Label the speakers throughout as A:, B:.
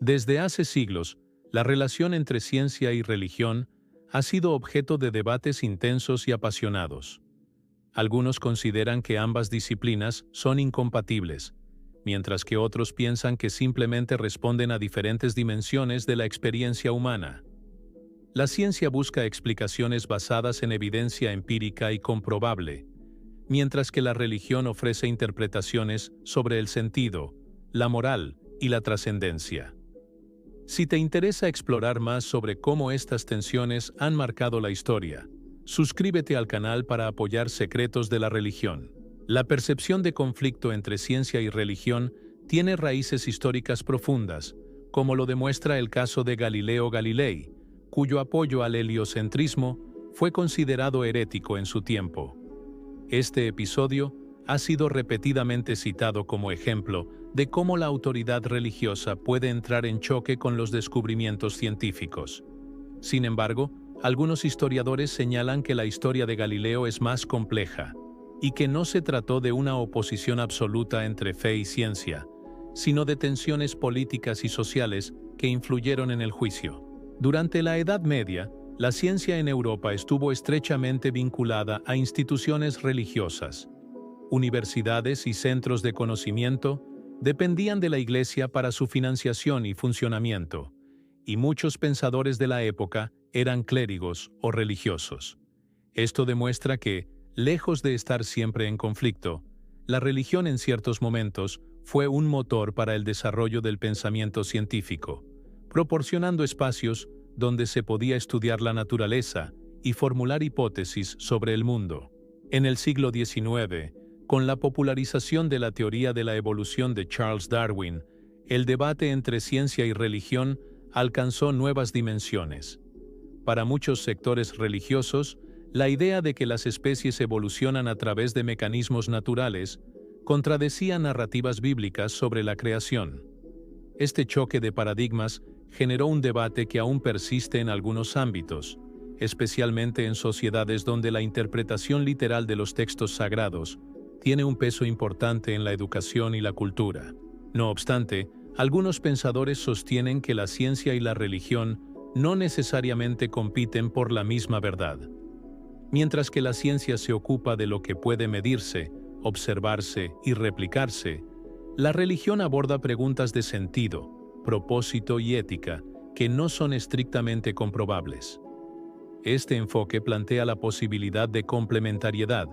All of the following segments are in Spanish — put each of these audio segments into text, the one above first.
A: Desde hace siglos, la relación entre ciencia y religión ha sido objeto de debates intensos y apasionados. Algunos consideran que ambas disciplinas son incompatibles, mientras que otros piensan que simplemente responden a diferentes dimensiones de la experiencia humana. La ciencia busca explicaciones basadas en evidencia empírica y comprobable, mientras que la religión ofrece interpretaciones sobre el sentido, la moral y la trascendencia. Si te interesa explorar más sobre cómo estas tensiones han marcado la historia, suscríbete al canal para apoyar Secretos de la Religión. La percepción de conflicto entre ciencia y religión tiene raíces históricas profundas, como lo demuestra el caso de Galileo Galilei, cuyo apoyo al heliocentrismo fue considerado herético en su tiempo. Este episodio ha sido repetidamente citado como ejemplo de cómo la autoridad religiosa puede entrar en choque con los descubrimientos científicos. Sin embargo, algunos historiadores señalan que la historia de Galileo es más compleja y que no se trató de una oposición absoluta entre fe y ciencia, sino de tensiones políticas y sociales que influyeron en el juicio. Durante la Edad Media, la ciencia en Europa estuvo estrechamente vinculada a instituciones religiosas. Universidades y centros de conocimiento dependían de la Iglesia para su financiación y funcionamiento, y muchos pensadores de la época eran clérigos o religiosos. Esto demuestra que, lejos de estar siempre en conflicto, la religión en ciertos momentos fue un motor para el desarrollo del pensamiento científico, proporcionando espacios donde se podía estudiar la naturaleza y formular hipótesis sobre el mundo. En el siglo XIX, con la popularización de la teoría de la evolución de Charles Darwin, el debate entre ciencia y religión alcanzó nuevas dimensiones. Para muchos sectores religiosos, la idea de que las especies evolucionan a través de mecanismos naturales contradecía narrativas bíblicas sobre la creación. Este choque de paradigmas generó un debate que aún persiste en algunos ámbitos, especialmente en sociedades donde la interpretación literal de los textos sagrados tiene un peso importante en la educación y la cultura. No obstante, algunos pensadores sostienen que la ciencia y la religión no necesariamente compiten por la misma verdad. Mientras que la ciencia se ocupa de lo que puede medirse, observarse y replicarse, la religión aborda preguntas de sentido, propósito y ética que no son estrictamente comprobables. Este enfoque plantea la posibilidad de complementariedad,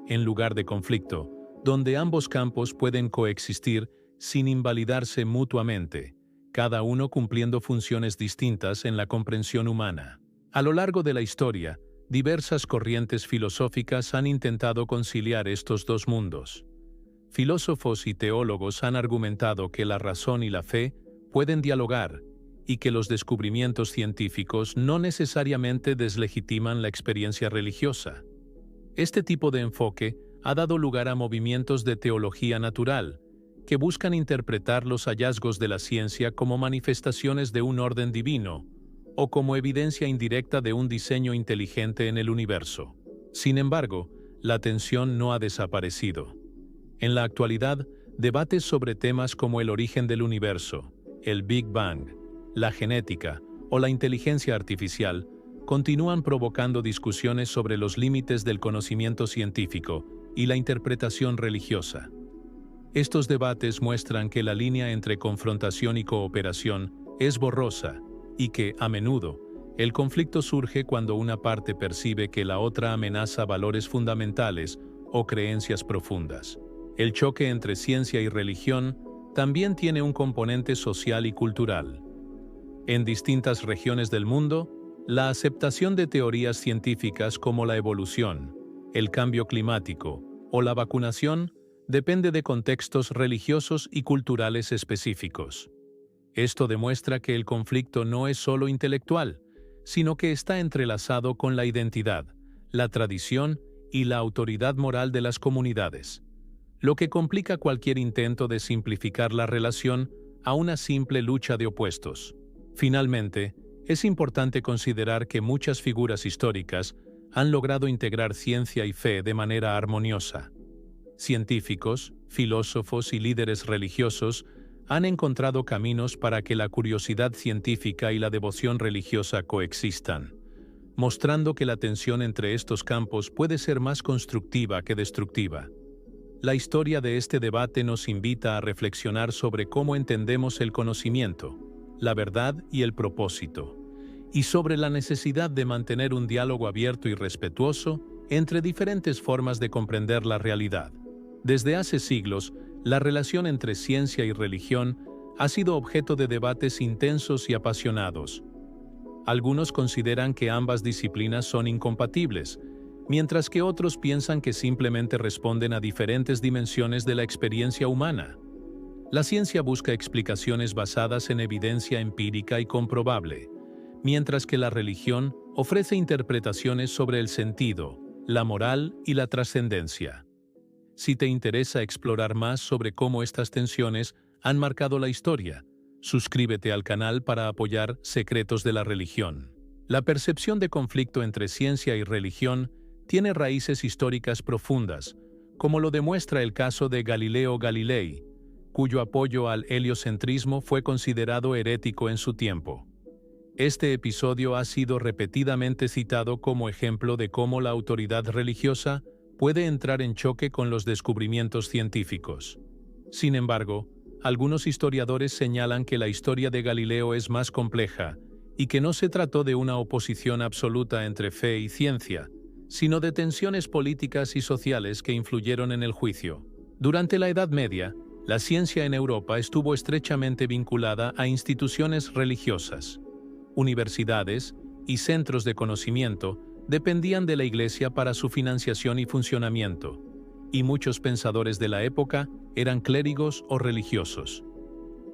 A: en lugar de conflicto, donde ambos campos pueden coexistir sin invalidarse mutuamente, cada uno cumpliendo funciones distintas en la comprensión humana. A lo largo de la historia, diversas corrientes filosóficas han intentado conciliar estos dos mundos. Filósofos y teólogos han argumentado que la razón y la fe pueden dialogar y que los descubrimientos científicos no necesariamente deslegitiman la experiencia religiosa. Este tipo de enfoque ha dado lugar a movimientos de teología natural, que buscan interpretar los hallazgos de la ciencia como manifestaciones de un orden divino o como evidencia indirecta de un diseño inteligente en el universo. Sin embargo, la tensión no ha desaparecido. En la actualidad, debates sobre temas como el origen del universo, el Big Bang, la genética o la inteligencia artificial continúan provocando discusiones sobre los límites del conocimiento científico y la interpretación religiosa. Estos debates muestran que la línea entre confrontación y cooperación es borrosa y que, a menudo, el conflicto surge cuando una parte percibe que la otra amenaza valores fundamentales o creencias profundas. El choque entre ciencia y religión también tiene un componente social y cultural. En distintas regiones del mundo, la aceptación de teorías científicas como la evolución, el cambio climático o la vacunación depende de contextos religiosos y culturales específicos. Esto demuestra que el conflicto no es solo intelectual, sino que está entrelazado con la identidad, la tradición y la autoridad moral de las comunidades, lo que complica cualquier intento de simplificar la relación a una simple lucha de opuestos. Finalmente, es importante considerar que muchas figuras históricas han logrado integrar ciencia y fe de manera armoniosa. Científicos, filósofos y líderes religiosos han encontrado caminos para que la curiosidad científica y la devoción religiosa coexistan, mostrando que la tensión entre estos campos puede ser más constructiva que destructiva. La historia de este debate nos invita a reflexionar sobre cómo entendemos el conocimiento, la verdad y el propósito, y sobre la necesidad de mantener un diálogo abierto y respetuoso entre diferentes formas de comprender la realidad. Desde hace siglos, la relación entre ciencia y religión ha sido objeto de debates intensos y apasionados. Algunos consideran que ambas disciplinas son incompatibles, mientras que otros piensan que simplemente responden a diferentes dimensiones de la experiencia humana. La ciencia busca explicaciones basadas en evidencia empírica y comprobable, mientras que la religión ofrece interpretaciones sobre el sentido, la moral y la trascendencia. Si te interesa explorar más sobre cómo estas tensiones han marcado la historia, suscríbete al canal para apoyar Secretos de la Religión. La percepción de conflicto entre ciencia y religión tiene raíces históricas profundas, como lo demuestra el caso de Galileo Galilei, cuyo apoyo al heliocentrismo fue considerado herético en su tiempo. Este episodio ha sido repetidamente citado como ejemplo de cómo la autoridad religiosa puede entrar en choque con los descubrimientos científicos. Sin embargo, algunos historiadores señalan que la historia de Galileo es más compleja y que no se trató de una oposición absoluta entre fe y ciencia, sino de tensiones políticas y sociales que influyeron en el juicio. Durante la Edad Media, la ciencia en Europa estuvo estrechamente vinculada a instituciones religiosas. Universidades y centros de conocimiento dependían de la Iglesia para su financiación y funcionamiento, y muchos pensadores de la época eran clérigos o religiosos.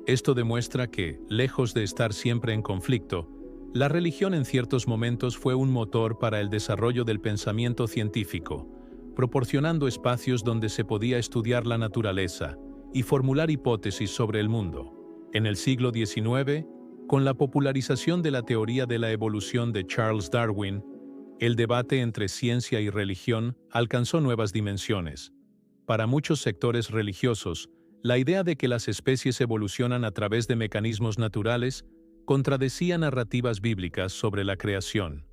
A: Esto demuestra que, lejos de estar siempre en conflicto, la religión en ciertos momentos fue un motor para el desarrollo del pensamiento científico, proporcionando espacios donde se podía estudiar la naturaleza y formular hipótesis sobre el mundo. En el siglo XIX, con la popularización de la teoría de la evolución de Charles Darwin, el debate entre ciencia y religión alcanzó nuevas dimensiones. Para muchos sectores religiosos, la idea de que las especies evolucionan a través de mecanismos naturales contradecía narrativas bíblicas sobre la creación.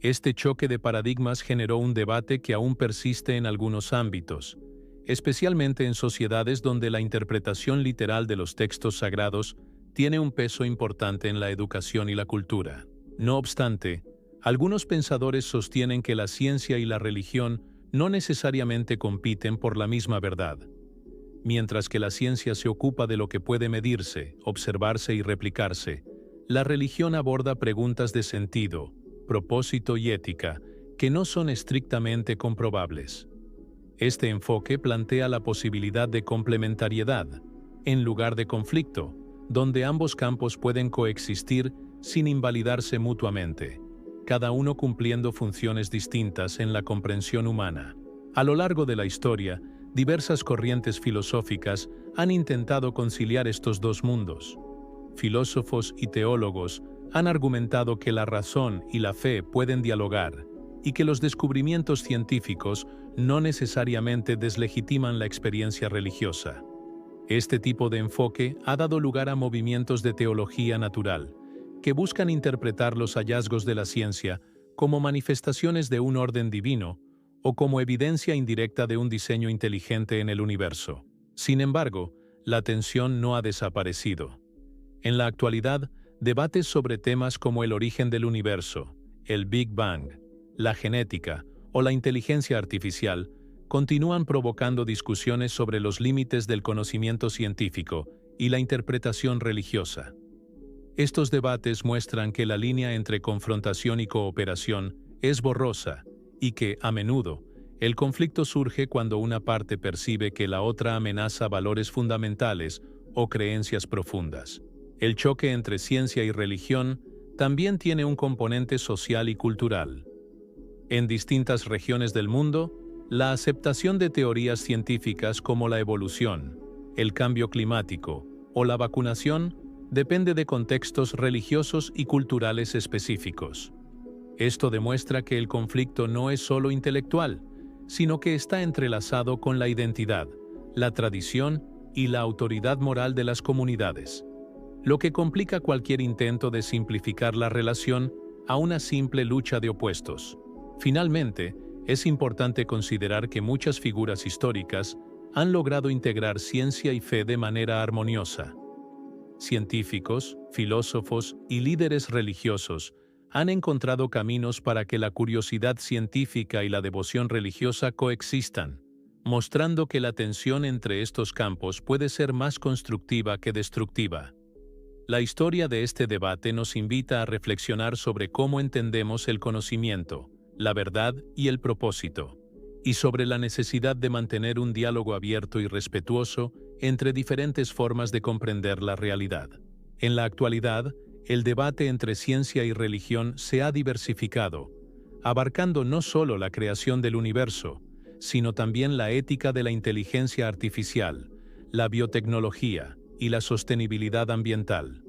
A: Este choque de paradigmas generó un debate que aún persiste en algunos ámbitos, especialmente en sociedades donde la interpretación literal de los textos sagrados tiene un peso importante en la educación y la cultura. No obstante, algunos pensadores sostienen que la ciencia y la religión no necesariamente compiten por la misma verdad. Mientras que la ciencia se ocupa de lo que puede medirse, observarse y replicarse, la religión aborda preguntas de sentido, propósito y ética que no son estrictamente comprobables. Este enfoque plantea la posibilidad de complementariedad, en lugar de conflicto, donde ambos campos pueden coexistir sin invalidarse mutuamente, cada uno cumpliendo funciones distintas en la comprensión humana. A lo largo de la historia, diversas corrientes filosóficas han intentado conciliar estos dos mundos. Filósofos y teólogos han argumentado que la razón y la fe pueden dialogar y que los descubrimientos científicos no necesariamente deslegitiman la experiencia religiosa. Este tipo de enfoque ha dado lugar a movimientos de teología natural, que buscan interpretar los hallazgos de la ciencia como manifestaciones de un orden divino o como evidencia indirecta de un diseño inteligente en el universo. Sin embargo, la tensión no ha desaparecido. En la actualidad, debates sobre temas como el origen del universo, el Big Bang, la genética o la inteligencia artificial continúan provocando discusiones sobre los límites del conocimiento científico y la interpretación religiosa. Estos debates muestran que la línea entre confrontación y cooperación es borrosa y que, a menudo, el conflicto surge cuando una parte percibe que la otra amenaza valores fundamentales o creencias profundas. El choque entre ciencia y religión también tiene un componente social y cultural. En distintas regiones del mundo, la aceptación de teorías científicas como la evolución, el cambio climático o la vacunación depende de contextos religiosos y culturales específicos. Esto demuestra que el conflicto no es solo intelectual, sino que está entrelazado con la identidad, la tradición y la autoridad moral de las comunidades, lo que complica cualquier intento de simplificar la relación a una simple lucha de opuestos. Finalmente, es importante considerar que muchas figuras históricas han logrado integrar ciencia y fe de manera armoniosa. Científicos, filósofos y líderes religiosos han encontrado caminos para que la curiosidad científica y la devoción religiosa coexistan, mostrando que la tensión entre estos campos puede ser más constructiva que destructiva. La historia de este debate nos invita a reflexionar sobre cómo entendemos el conocimiento, la verdad y el propósito, y sobre la necesidad de mantener un diálogo abierto y respetuoso entre diferentes formas de comprender la realidad. En la actualidad, el debate entre ciencia y religión se ha diversificado, abarcando no solo la creación del universo, sino también la ética de la inteligencia artificial, la biotecnología y la sostenibilidad ambiental.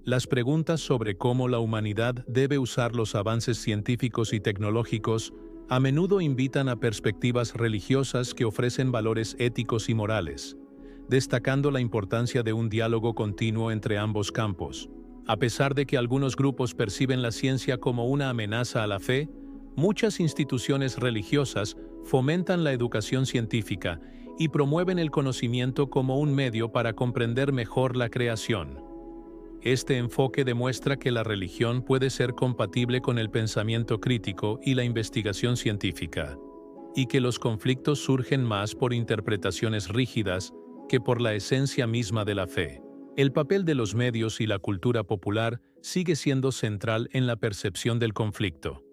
A: Las preguntas sobre cómo la humanidad debe usar los avances científicos y tecnológicos a menudo invitan a perspectivas religiosas que ofrecen valores éticos y morales, destacando la importancia de un diálogo continuo entre ambos campos. A pesar de que algunos grupos perciben la ciencia como una amenaza a la fe, muchas instituciones religiosas fomentan la educación científica y promueven el conocimiento como un medio para comprender mejor la creación. Este enfoque demuestra que la religión puede ser compatible con el pensamiento crítico y la investigación científica, y que los conflictos surgen más por interpretaciones rígidas que por la esencia misma de la fe. El papel de los medios y la cultura popular sigue siendo central en la percepción del conflicto.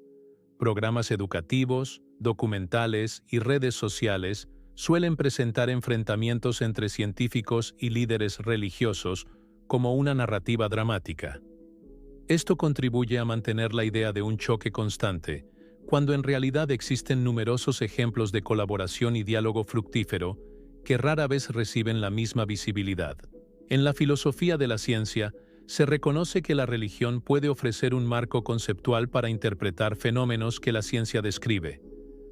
A: Programas educativos, documentales y redes sociales suelen presentar enfrentamientos entre científicos y líderes religiosos como una narrativa dramática. Esto contribuye a mantener la idea de un choque constante, cuando en realidad existen numerosos ejemplos de colaboración y diálogo fructífero que rara vez reciben la misma visibilidad. En la filosofía de la ciencia, se reconoce que la religión puede ofrecer un marco conceptual para interpretar fenómenos que la ciencia describe,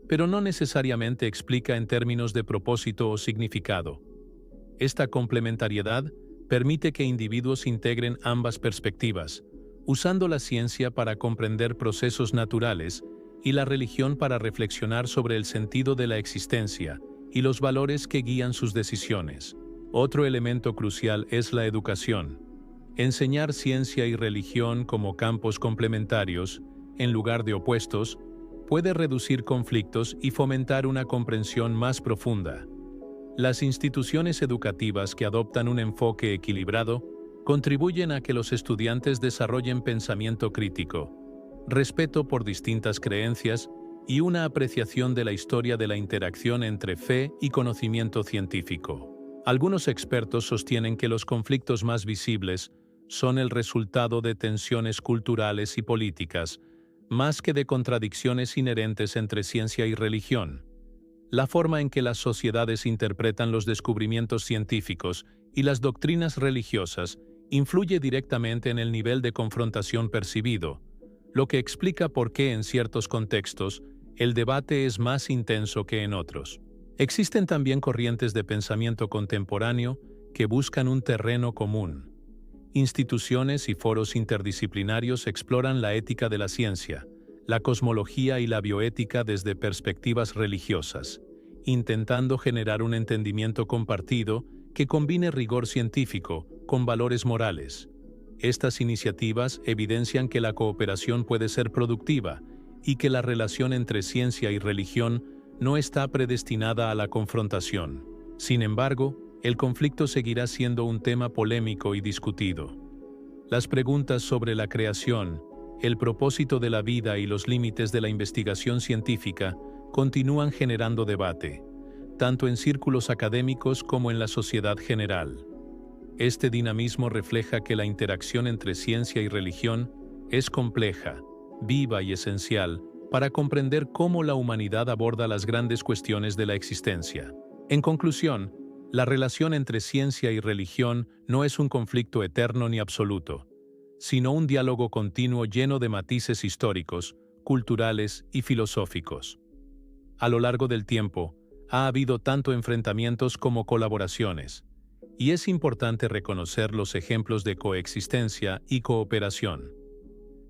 A: pero no necesariamente explica en términos de propósito o significado. Esta complementariedad permite que individuos integren ambas perspectivas, usando la ciencia para comprender procesos naturales y la religión para reflexionar sobre el sentido de la existencia y los valores que guían sus decisiones. Otro elemento crucial es la educación. Enseñar ciencia y religión como campos complementarios, en lugar de opuestos, puede reducir conflictos y fomentar una comprensión más profunda. Las instituciones educativas que adoptan un enfoque equilibrado contribuyen a que los estudiantes desarrollen pensamiento crítico, respeto por distintas creencias y una apreciación de la historia de la interacción entre fe y conocimiento científico. Algunos expertos sostienen que los conflictos más visibles son el resultado de tensiones culturales y políticas, más que de contradicciones inherentes entre ciencia y religión. La forma en que las sociedades interpretan los descubrimientos científicos y las doctrinas religiosas influye directamente en el nivel de confrontación percibido, lo que explica por qué en ciertos contextos el debate es más intenso que en otros. Existen también corrientes de pensamiento contemporáneo que buscan un terreno común. Instituciones y foros interdisciplinarios exploran la ética de la ciencia, la cosmología y la bioética desde perspectivas religiosas, intentando generar un entendimiento compartido que combine rigor científico con valores morales. Estas iniciativas evidencian que la cooperación puede ser productiva y que la relación entre ciencia y religión no está predestinada a la confrontación. Sin embargo, el conflicto seguirá siendo un tema polémico y discutido. Las preguntas sobre la creación, el propósito de la vida y los límites de la investigación científica continúan generando debate, tanto en círculos académicos como en la sociedad general. Este dinamismo refleja que la interacción entre ciencia y religión es compleja, viva y esencial para comprender cómo la humanidad aborda las grandes cuestiones de la existencia. En conclusión, la relación entre ciencia y religión no es un conflicto eterno ni absoluto, sino un diálogo continuo lleno de matices históricos, culturales y filosóficos. A lo largo del tiempo, ha habido tanto enfrentamientos como colaboraciones, y es importante reconocer los ejemplos de coexistencia y cooperación.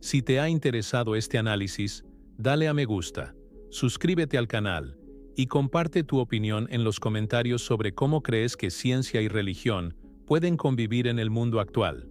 A: Si te ha interesado este análisis, dale a me gusta, suscríbete al canal y comparte tu opinión en los comentarios sobre cómo crees que ciencia y religión pueden convivir en el mundo actual.